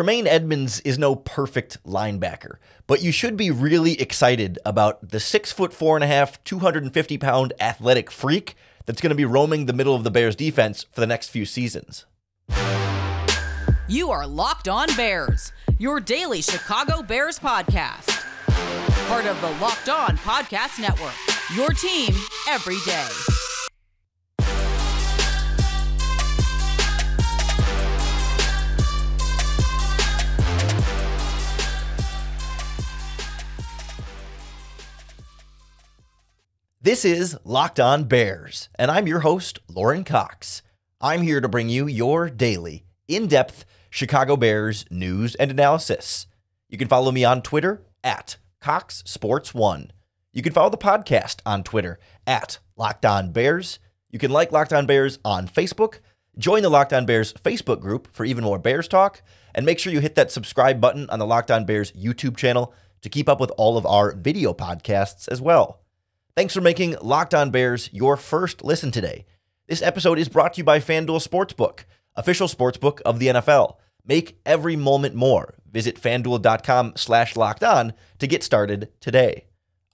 Tremaine Edmunds is no perfect linebacker, but you should be really excited about the 6'4.5", 250-pound athletic freak that's going to be roaming the middle of the Bears defense for the next few seasons. You are Locked On Bears, your daily Chicago Bears podcast. Part of the Locked On Podcast Network, your team every day. This is Locked On Bears, and I'm your host, Lorin Cox. I'm here to bring you your daily, in-depth Chicago Bears news and analysis. You can follow me on Twitter at CoxSports1. You can follow the podcast on Twitter at Locked On Bears. You can like Locked On Bears on Facebook, join the Locked On Bears Facebook group for even more Bears talk, and make sure you hit that subscribe button on the Locked On Bears YouTube channel to keep up with all of our video podcasts as well. Thanks for making Locked On Bears your first listen today. This episode is brought to you by FanDuel Sportsbook, official sportsbook of the NFL. Make every moment more. Visit FanDuel.com/lockedon to get started today.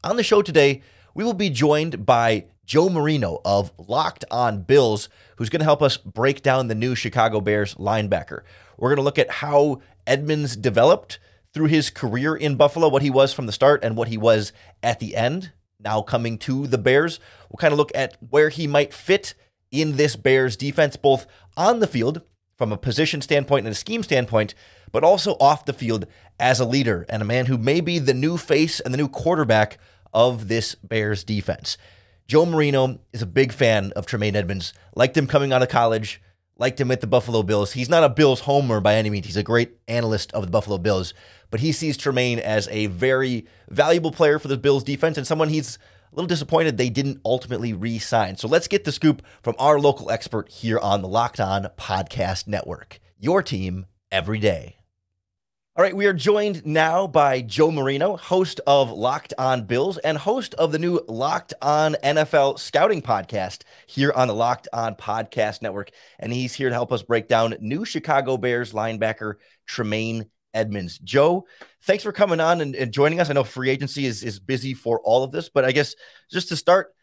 On the show today, we will be joined by Joe Marino of Locked On Bills, who's going to help us break down the new Chicago Bears linebacker. We're going to look at how Edmunds developed through his career in Buffalo, what he was from the start and what he was at the end. Now coming to the Bears, we'll kind of look at where he might fit in this Bears defense, both on the field from a position standpoint and a scheme standpoint, but also off the field as a leader and a man who may be the new face and the new quarterback of this Bears defense. Joe Marino is a big fan of Tremaine Edmunds, liked him coming out of college, liked him at the Buffalo Bills. He's not a Bills homer by any means. He's a great analyst of the Buffalo Bills, but he sees Tremaine as a very valuable player for the Bills defense and someone he's a little disappointed they didn't ultimately re-sign. So let's get the scoop from our local expert here on the Locked On Podcast Network. Your team every day. All right, we are joined now by Joe Marino, host of Locked On Bills and host of the new Locked On NFL Scouting podcast here on the Locked On Podcast Network. And he's here to help us break down new Chicago Bears linebacker Tremaine Edmunds. Joe, thanks for coming on and joining us. I know free agency is busy for all of this, but I guess just to start,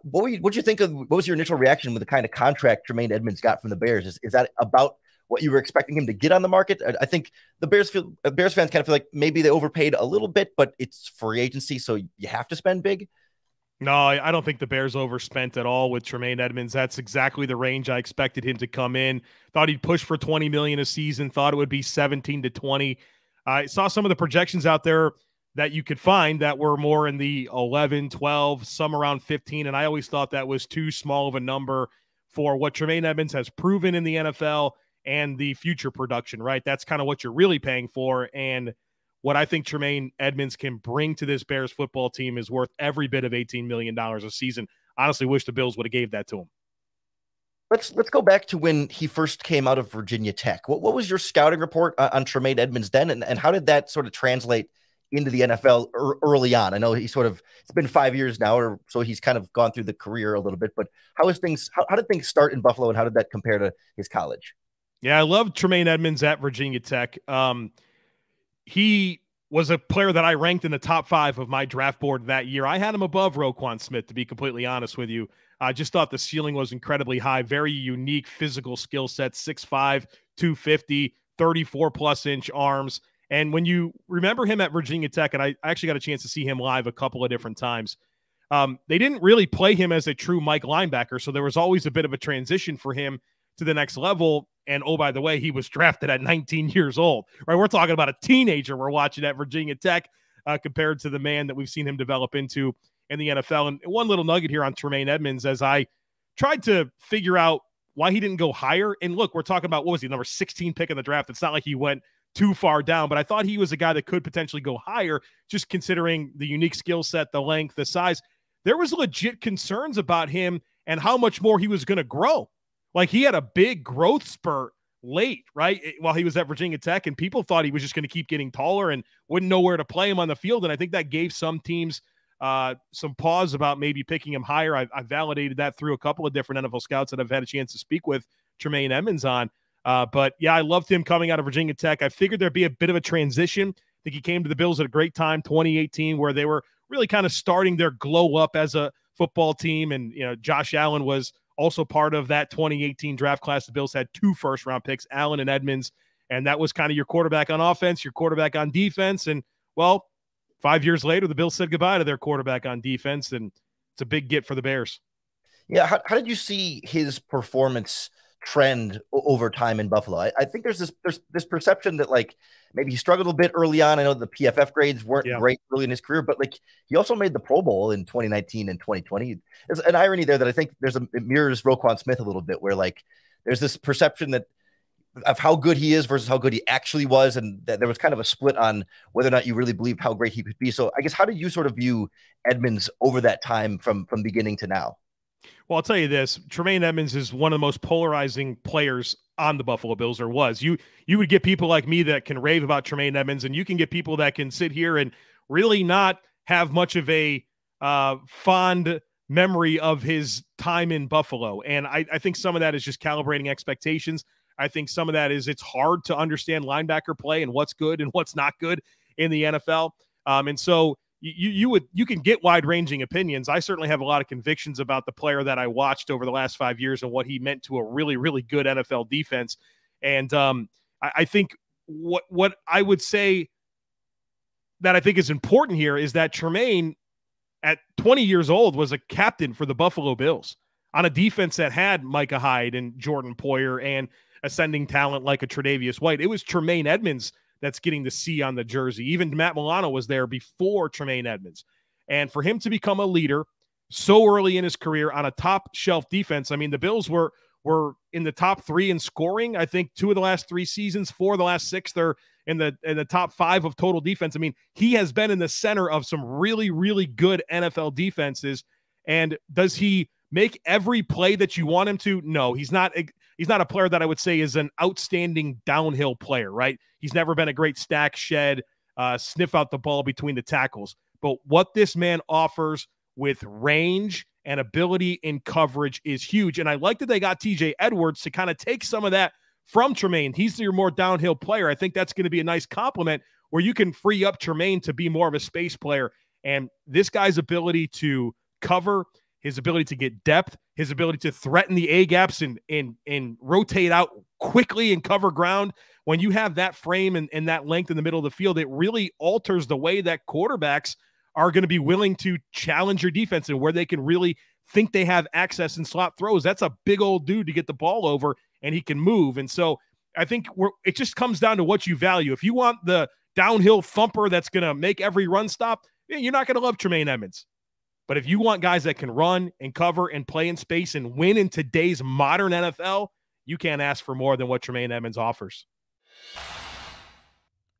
what'd you think of, what was your initial reaction with the kind of contract Tremaine Edmunds got from the Bears? Is that about what you were expecting him to get on the market? I think the Bears fans kind of feel like maybe they overpaid a little bit, but it's free agency, so you have to spend big. No, I don't think the Bears overspent at all with Tremaine Edmunds. That's exactly the range I expected him to come in. Thought he'd push for $20 million a season. Thought it would be 17 to 20. I saw some of the projections out there that you could find that were more in the 11, 12, some around 15, and I always thought that was too small of a number for what Tremaine Edmunds has proven in the NFL and the future production, right? That's kind of what you're really paying for, and what I think Tremaine Edmunds can bring to this Bears football team is worth every bit of $18 million a season. Honestly, wish the Bills would have gave that to him. Let's go back to when he first came out of Virginia Tech. What was your scouting report on Tremaine Edmunds then, and how did that sort of translate into the NFL early on? I know it's been 5 years now, or so he's kind of gone through the career a little bit, but how did things start in Buffalo, and how did that compare to his college? Yeah, I love Tremaine Edmunds at Virginia Tech. He was a player that I ranked in the top 5 of my draft board that year. I had him above Roquan Smith, to be completely honest with you. I just thought the ceiling was incredibly high, very unique physical skill set, 6'5", 250, 34-plus inch arms. And when you remember him at Virginia Tech, and I actually got a chance to see him live a couple of different times, they didn't really play him as a true Mike linebacker, so there was always a bit of a transition for him to the next level. And oh, by the way, he was drafted at 19 years old, right? We're talking about a teenager we're watching at Virginia Tech compared to the man that we've seen him develop into in the NFL. And one little nugget here on Tremaine Edmunds, as I tried to figure out why he didn't go higher. And look, we're talking about, what was he, number 16 pick in the draft? It's not like he went too far down, but I thought he was a guy that could potentially go higher, just considering the unique skill set, the length, the size. There was legit concerns about him and how much more he was going to grow. Like, he had a big growth spurt late, right, while he was at Virginia Tech, and people thought he was just going to keep getting taller and wouldn't know where to play him on the field. And I think that gave some teams some pause about maybe picking him higher. I validated that through a couple of different NFL scouts that I've had a chance to speak with Tremaine Edmunds on. But yeah, I loved him coming out of Virginia Tech. I figured there'd be a bit of a transition. I think he came to the Bills at a great time, 2018, where they were really kind of starting their glow up as a football team. And, Josh Allen was also part of that 2018 draft class. The Bills had 2 first-round picks, Allen and Edmunds, and that was kind of your quarterback on offense, your quarterback on defense. And, well, 5 years later, the Bills said goodbye to their quarterback on defense, and it's a big get for the Bears. Yeah, how did you see his performance trend over time in Buffalo? I think there's this perception that like maybe he struggled a bit early on. I know the PFF grades weren't great early in his career, but like he also made the Pro Bowl in 2019 and 2020. There's an irony there that I think it mirrors Roquan Smith a little bit, where like there's this perception that of how good he is versus how good he actually was, and that there was kind of a split on whether or not you really believed how great he could be. So I guess how did you sort of view Edmunds over that time from beginning to now? Well, I'll tell you this. Tremaine Edmunds is one of the most polarizing players on the Buffalo Bills, or was. You would get people like me that can rave about Tremaine Edmunds, and you can get people that can sit here and really not have much of a fond memory of his time in Buffalo. And I think some of that is just calibrating expectations. I think some of that is it's hard to understand linebacker play and what's good and what's not good in the NFL. And so you can get wide-ranging opinions. I certainly have a lot of convictions about the player that I watched over the last 5 years and what he meant to a really, really good NFL defense. And I think what I would say that I think is important here is that Tremaine, at 20 years old, was a captain for the Buffalo Bills on a defense that had Micah Hyde and Jordan Poyer and ascending talent like a Tre'Davious White. It was Tremaine Edmunds that's getting the C on the jersey. Even Matt Milano was there before Tremaine Edmunds. And for him to become a leader so early in his career on a top shelf defense, I mean, the Bills were in the top 3 in scoring. I think 2 of the last 3 seasons, 4 of the last 6, they're in the top 5 of total defense. I mean, he has been in the center of some really, really good NFL defenses. And does he make every play that you want him to? No, he's not a player that I would say is an outstanding downhill player, right? He's never been a great stack, shed, sniff out the ball between the tackles. But what this man offers with range and ability in coverage is huge. And I like that they got TJ Edwards to kind of take some of that from Tremaine. He's your more downhill player. I think that's going to be a nice compliment where you can free up Tremaine to be more of a space player. And this guy's ability to cover, his ability to get depth, his ability to threaten the A-gaps and rotate out quickly and cover ground. When you have that frame and that length in the middle of the field, it really alters the way that quarterbacks are going to be willing to challenge your defense and where they can really think they have access in slot throws. That's a big old dude to get the ball over, and he can move. And so I think it just comes down to what you value. If you want the downhill thumper that's going to make every run stop, you're not going to love Tremaine Edmunds. But if you want guys that can run and cover and play in space and win in today's modern NFL, you can't ask for more than what Tremaine Edmunds offers.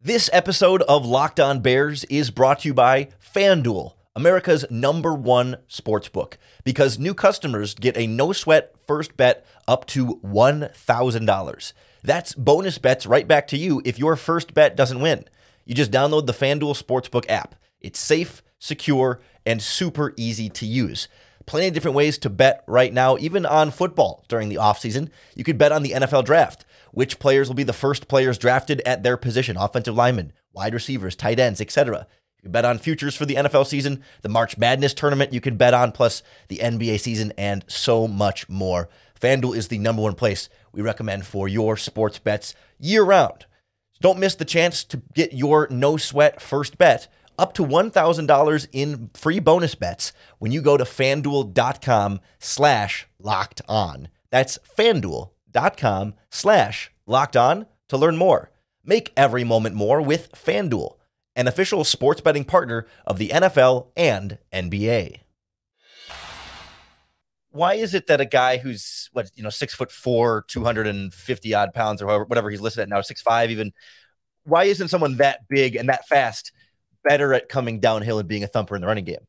This episode of Locked On Bears is brought to you by FanDuel, America's #1 sportsbook, because new customers get a no-sweat first bet up to $1,000. That's bonus bets right back to you if your first bet doesn't win. You just download the FanDuel Sportsbook app. It's safe, secure, and super easy to use. Plenty of different ways to bet right now, even on football during the offseason. You could bet on the NFL draft, which players will be the first players drafted at their position, offensive linemen, wide receivers, tight ends, etc. You can bet on futures for the NFL season, the March Madness tournament you can bet on, plus the NBA season, and so much more. FanDuel is the #1 place we recommend for your sports bets year-round. Don't miss the chance to get your no-sweat first bet up to $1,000 in free bonus bets when you go to FanDuel.com/LockedOn. That's FanDuel.com/LockedOn to learn more. Make every moment more with FanDuel, an official sports betting partner of the NFL and NBA. Why is it that a guy who's 6'4", 250 odd pounds, or whatever he's listed at now, 6'5" even, why isn't someone that big and that fast better at coming downhill and being a thumper in the running game?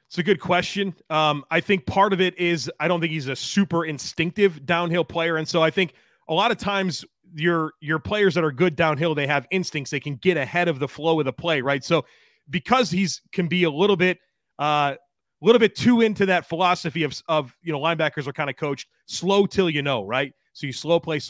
It's a good question. I think part of it is I don't think he's a super instinctive downhill player. And so I think a lot of times your players that are good downhill, they have instincts. They can get ahead of the flow of the play, right? So because can be a little bit too into that philosophy of linebackers are kind of coached slow till you know, right? So you slow play,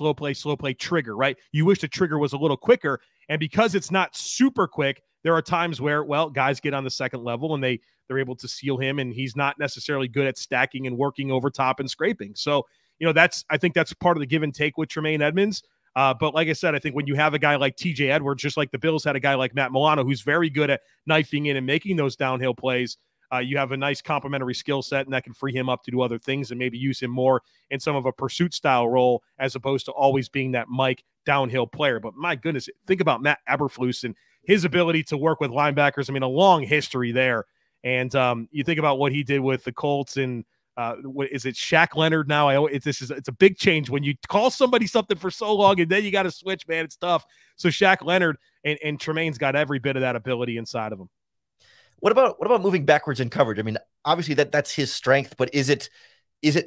trigger, right? You wish the trigger was a little quicker. And because it's not super quick, there are times where, well, guys get on the second level and they're able to seal him, and he's not necessarily good at stacking and working over top and scraping. So, I think that's part of the give and take with Tremaine Edmunds. But like I said, I think when you have a guy like TJ Edwards, just like the Bills had a guy like Matt Milano, who's very good at knifing in and making those downhill plays, you have a nice complementary skill set, and that can free him up to do other things and maybe use him more in some of a pursuit style role as opposed to always being that Mike downhill player. But my goodness, think about Matt Eberflus and his ability to work with linebackers. I mean, a long history there. And you think about what he did with the Colts and what is it, Shaq Leonard now? It's a big change when you call somebody something for so long and then you got to switch, man. It's tough. So Shaq Leonard and Tremaine's got every bit of that ability inside of him. What about moving backwards in coverage? I mean, obviously that's his strength, but is it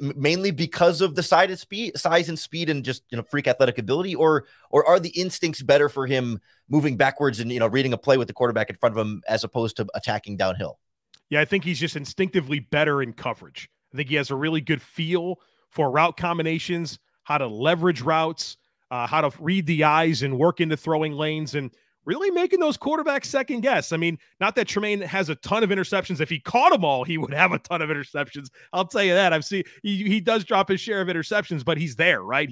mainly because of the size and speed and just, freak athletic ability, or are the instincts better for him moving backwards and, reading a play with the quarterback in front of him as opposed to attacking downhill? Yeah, I think he's just instinctively better in coverage. I think he has a really good feel for route combinations, how to leverage routes, how to read the eyes and work into throwing lanes, and really making those quarterbacks second guess. I mean, not that Tremaine has a ton of interceptions. If he caught them all, he would have a ton of interceptions. I'll tell you that. I've seen he does drop his share of interceptions, but he's there, right?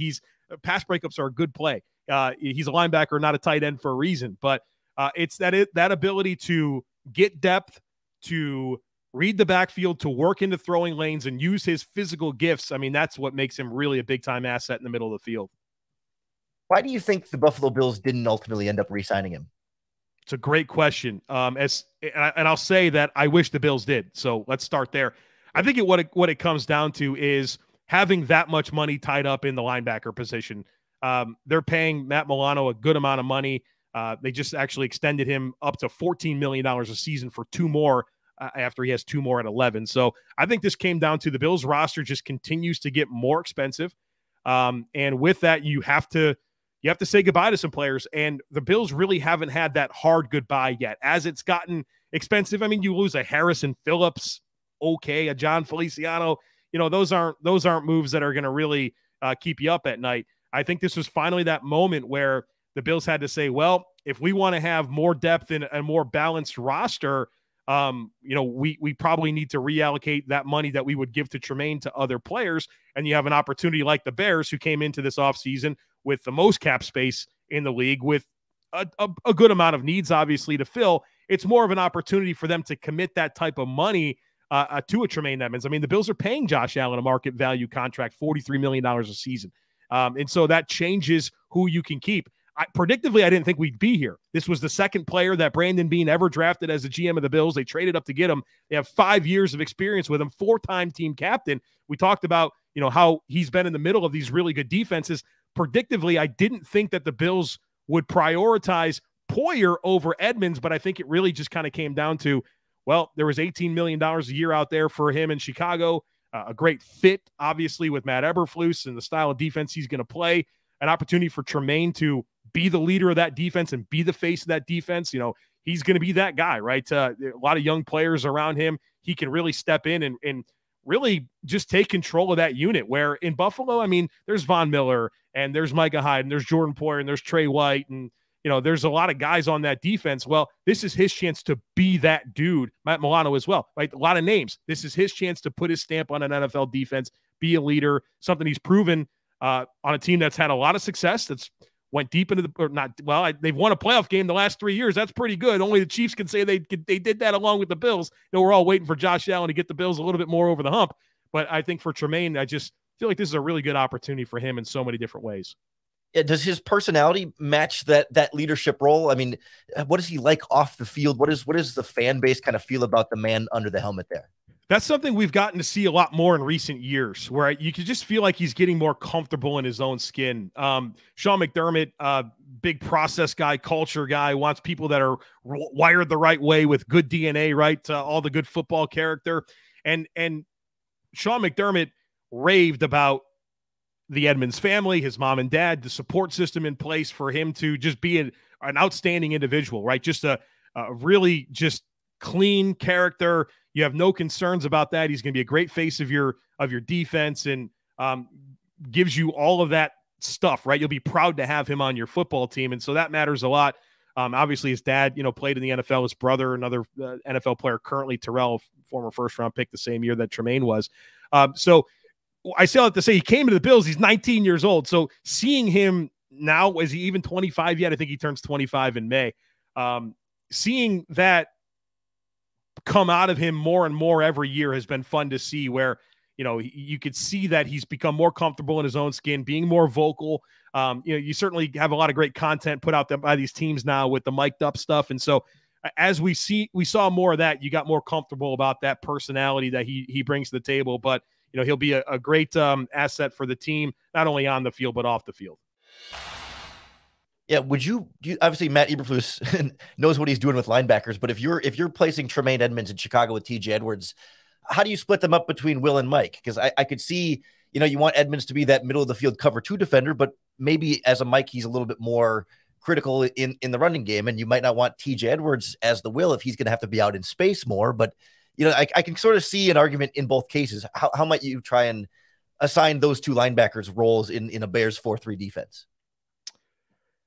Pass breakups are a good play. He's a linebacker, not a tight end for a reason. But it's that ability to get depth, to read the backfield, to work into throwing lanes and use his physical gifts. I mean, that's what makes him really a big-time asset in the middle of the field. Why do you think the Buffalo Bills didn't ultimately end up re-signing him? It's a great question. And I'll say that I wish the Bills did. So let's start there. I think what it comes down to is having that much money tied up in the linebacker position. They're paying Matt Milano a good amount of money. They just actually extended him up to $14 million a season for 2 more after he has 2 more at 11. So I think this came down to the Bills roster just continues to get more expensive. And with that, you have to say goodbye to some players, and the Bills really haven't had that hard goodbye yet. As it's gotten expensive, I mean, you lose a Harrison Phillips, a John Feliciano. Those aren't moves that are going to really keep you up at night. I think this was finally that moment where the Bills had to say, well, if we want to have more depth and a more balanced roster, we probably need to reallocate that money that we would give to Tremaine to other players. And you have an opportunity like the Bears, who came into this offseason with the most cap space in the league, with a good amount of needs, obviously, to fill. It's more of an opportunity for them to commit that type of money to a Tremaine Edmunds. I mean, the Bills are paying Josh Allen a market value contract, $43 million a season. And so that changes who you can keep. Predictably, I didn't think we'd be here. This was the second player that Brandon Beane ever drafted as the GM of the Bills. They traded up to get him. They have 5 years of experience with him, 4-time team captain. We talked about, how he's been in the middle of these really good defenses. Predictably, I didn't think that the Bills would prioritize Poyer over Edmunds, but I think it really just kind of came down to, well, there was $18 million a year out there for him in Chicago. A great fit, obviously, with Matt Eberflus and the style of defense he's going to play. An opportunity for Tremaine to be the leader of that defense and be the face of that defense. He's going to be that guy, right? A lot of young players around him. He can really step in and really just take control of that unit, where in Buffalo, I mean, there's Von Miller and there's Micah Hyde and there's Jordan Poyer and there's Trey White. And, there's a lot of guys on that defense. Well, this is his chance to be that dude. Matt Milano as well, right? A lot of names. This is his chance to put his stamp on an NFL defense, be a leader, something he's proven on a team that's had a lot of success, that's went deep into they've won a playoff game the last 3 years. That's pretty good. Only the Chiefs can say they did that along with the Bills. We're all waiting for Josh Allen to get the Bills a little bit more over the hump. But I think for Tremaine, I just feel like this is a really good opportunity for him in so many different ways. Yeah, does his personality match that leadership role? I mean, what is he like off the field? What is the fan base kind of feel about the man under the helmet there? That's something we've gotten to see a lot more in recent years, where you can just feel like he's getting more comfortable in his own skin. Sean McDermott, big process guy, culture guy, wants people that are wired the right way with good DNA, right? All the good football character. And Sean McDermott raved about the Edmunds family, his mom and dad, the support system in place for him to just be an outstanding individual, right? Just a really just clean character. You have no concerns about that. He's going to be a great face of your defense, and gives you all of that stuff, right? You'll be proud to have him on your football team. And so that matters a lot. Obviously his dad, played in the NFL, his brother, another NFL player currently, Terrell, former first-round pick the same year that Tremaine was. So I still have to say he came to the Bills. He's 19 years old. So seeing him now, is he even 25 yet? I think he turns 25 in May. Seeing that come out of him more and more every year has been fun to see, where you could see that he's become more comfortable in his own skin, being more vocal. You certainly have a lot of great content put out there by these teams now with the mic'd up stuff. And so as we saw more of that, you got more comfortable about that personality that he brings to the table. But, he'll be a great asset for the team, not only on the field, but off the field. Yeah, obviously Matt Eberflus knows what he's doing with linebackers, but if you're placing Tremaine Edmunds in Chicago with TJ Edwards, how do you split them up between Will and Mike? Because I could see, you want Edmunds to be that middle of the field cover 2 defender, but maybe as a Mike, he's a little bit more critical in the running game, and you might not want TJ Edwards as the Will if he's going to have to be out in space more. But, I can sort of see an argument in both cases. How might you try and assign those 2 linebackers roles in a Bears 4-3 defense?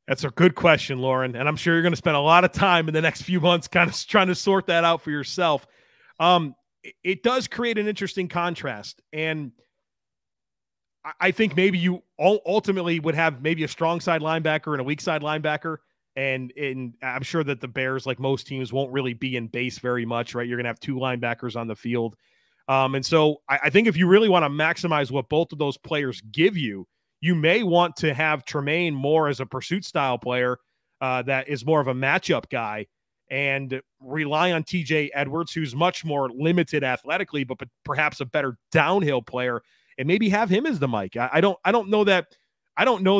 That's a good question, Lorin, and I'm sure you're going to spend a lot of time in the next few months kind of trying to sort that out for yourself. It does create an interesting contrast, and I think maybe you ultimately would have maybe a strong side linebacker and a weak side linebacker, and I'm sure that the Bears, like most teams, won't really be in base very much, right? You're going to have 2 linebackers on the field, and so I think if you really want to maximize what both of those players give you, you may want to have Tremaine more as a pursuit style player that is more of a matchup guy, and rely on TJ Edwards, who's much more limited athletically, but perhaps a better downhill player, and maybe have him as the Mike. I don't know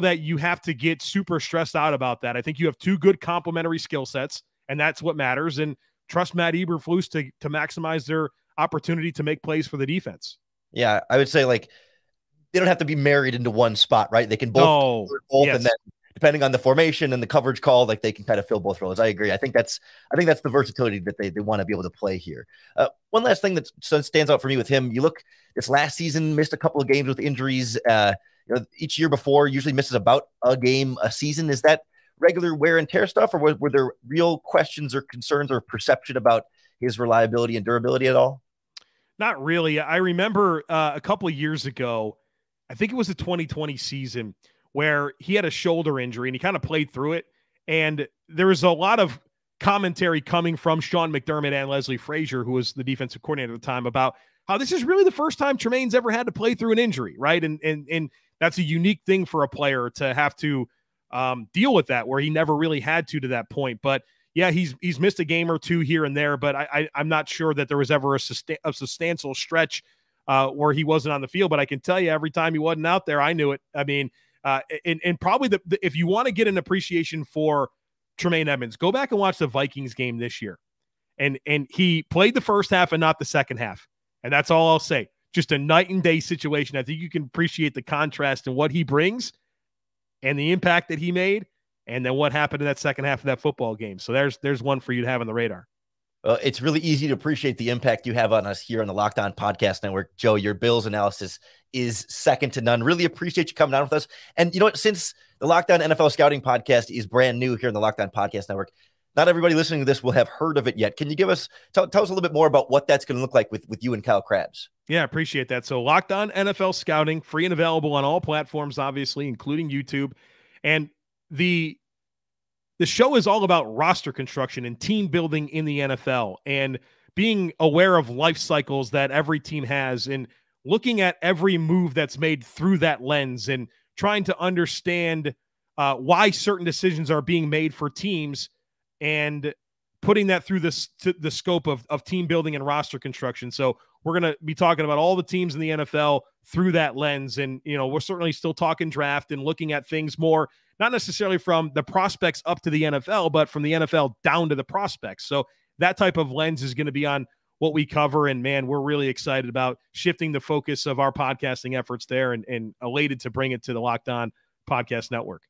that you have to get super stressed out about that. I think you have 2 good complementary skill sets, and that's what matters. And trust Matt Eberflus to maximize their opportunity to make plays for the defense. Yeah, I would say they don't have to be married into one spot, right? They can both, yes. And then depending on the formation and the coverage call, they can kind of fill both roles. I agree. I think that's the versatility that they want to be able to play here. One last thing that stands out for me with him, you look this last season, missed a couple of games with injuries. Each year before usually misses about a game a season. Is that regular wear and tear stuff, or were there real questions or concerns or perception about his reliability and durability at all? Not really. I remember a couple of years ago, I think it was the 2020 season, where he had a shoulder injury and he kind of played through it. And there was a lot of commentary coming from Sean McDermott and Leslie Frazier, who was the defensive coordinator at the time, about how this is really the first time Tremaine's ever had to play through an injury, right? And that's a unique thing for a player to have to deal with that, where he never really had to that point. But yeah, he's missed a game or 2 here and there, but I'm not sure that there was ever a substantial stretch where he wasn't on the field. But I can tell you, every time he wasn't out there, I knew it. I mean, and probably if you want to get an appreciation for Tremaine Edmunds, go back and watch the Vikings game this year. And he played the first half and not the second half. And that's all I'll say. Just a night and day situation. I think you can appreciate the contrast in what he brings and the impact that he made, and then what happened in that second half of that football game. So there's one for you to have on the radar. Well, it's really easy to appreciate the impact you have on us here on the Locked On Podcast Network. Joe, your Bills analysis is second to none. Really appreciate you coming on with us. And you know what? Since the Locked On NFL Scouting Podcast is brand new here in the Locked On Podcast Network, not everybody listening to this will have heard of it yet. Can you tell us a little bit more about what that's going to look like with you and Kyle Krabs? Yeah, appreciate that. So Locked On NFL Scouting, free and available on all platforms, obviously, including YouTube. And the show is all about roster construction and team building in the NFL, and being aware of life cycles that every team has, and looking at every move that's made through that lens, and trying to understand why certain decisions are being made for teams, and putting that through the scope of team building and roster construction. So we're going to be talking about all the teams in the NFL through that lens. And, we're certainly still talking draft and looking at things more, not necessarily from the prospects up to the NFL, but from the NFL down to the prospects. So that type of lens is going to be on what we cover. And man, we're really excited about shifting the focus of our podcasting efforts there, and elated to bring it to the Locked On Podcast Network.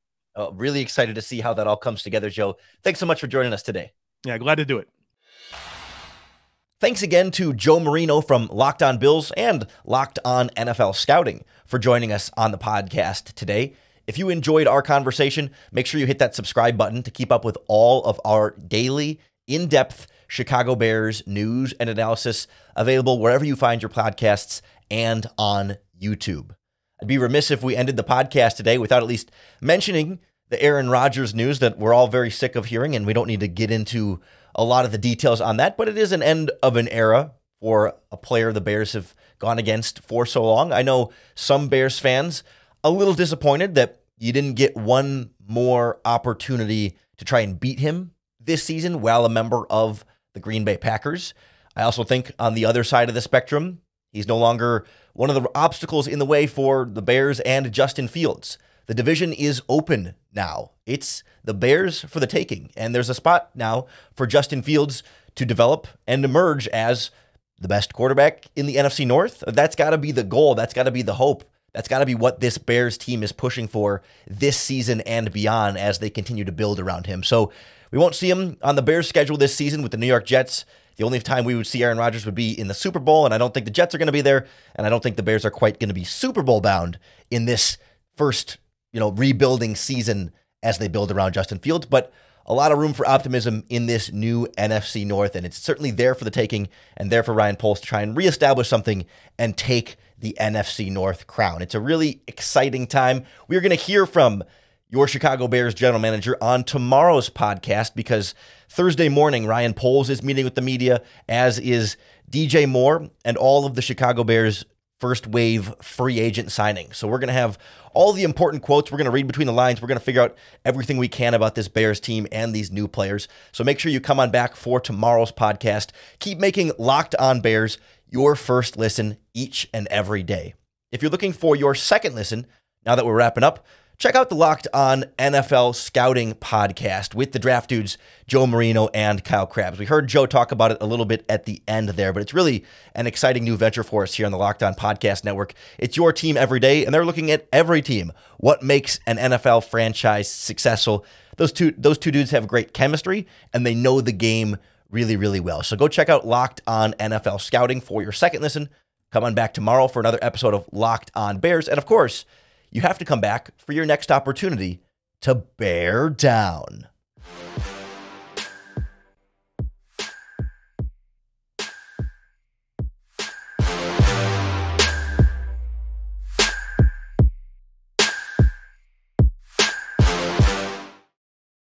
Really excited to see how that all comes together, Joe. Thanks so much for joining us today. Yeah, glad to do it. Thanks again to Joe Marino from Locked On Bills and Locked On NFL Scouting for joining us on the podcast today. If you enjoyed our conversation, make sure you hit that subscribe button to keep up with all of our daily, in-depth Chicago Bears news and analysis available wherever you find your podcasts and on YouTube. I'd be remiss if we ended the podcast today without at least mentioning the Aaron Rodgers news that we're all very sick of hearing, and we don't need to get into a lot of the details on that, but it is an end of an era for a player the Bears have gone against for so long. I know some Bears fans a little disappointed that you didn't get one more opportunity to try and beat him this season while a member of the Green Bay Packers. I also think on the other side of the spectrum, he's no longer one of the obstacles in the way for the Bears and Justin Fields. The division is open now. It's the Bears for the taking, and there's a spot now for Justin Fields to develop and emerge as the best quarterback in the NFC North. That's got to be the goal. That's got to be the hope. That's got to be what this Bears team is pushing for this season and beyond as they continue to build around him. So we won't see him on the Bears schedule this season with the New York Jets. The only time we would see Aaron Rodgers would be in the Super Bowl, and I don't think the Jets are going to be there, and I don't think the Bears are quite going to be Super Bowl bound in this first, rebuilding season as they build around Justin Fields. But a lot of room for optimism in this new NFC North, and it's certainly there for the taking and there for Ryan Poles to try and reestablish something and take the NFC North crown. It's a really exciting time. We're going to hear from your Chicago Bears general manager on tomorrow's podcast because Thursday morning, Ryan Poles is meeting with the media, as is DJ Moore and all of the Chicago Bears first wave free agent signings. So we're going to have all the important quotes. We're going to read between the lines. We're going to figure out everything we can about this Bears team and these new players. So make sure you come on back for tomorrow's podcast. Keep making Locked On Bears your first listen each and every day. If you're looking for your second listen, now that we're wrapping up, check out the Locked On NFL Scouting podcast with the draft dudes, Joe Marino and Kyle Krabs. We heard Joe talk about it a little bit at the end there, but it's really an exciting new venture for us here on the Locked On Podcast Network. It's your team every day, and they're looking at every team. What makes an NFL franchise successful? Those two dudes have great chemistry, and they know the game really, really well. So go check out Locked On NFL Scouting for your second listen. Come on back tomorrow for another episode of Locked On Bears. And of course, you have to come back for your next opportunity to bear down.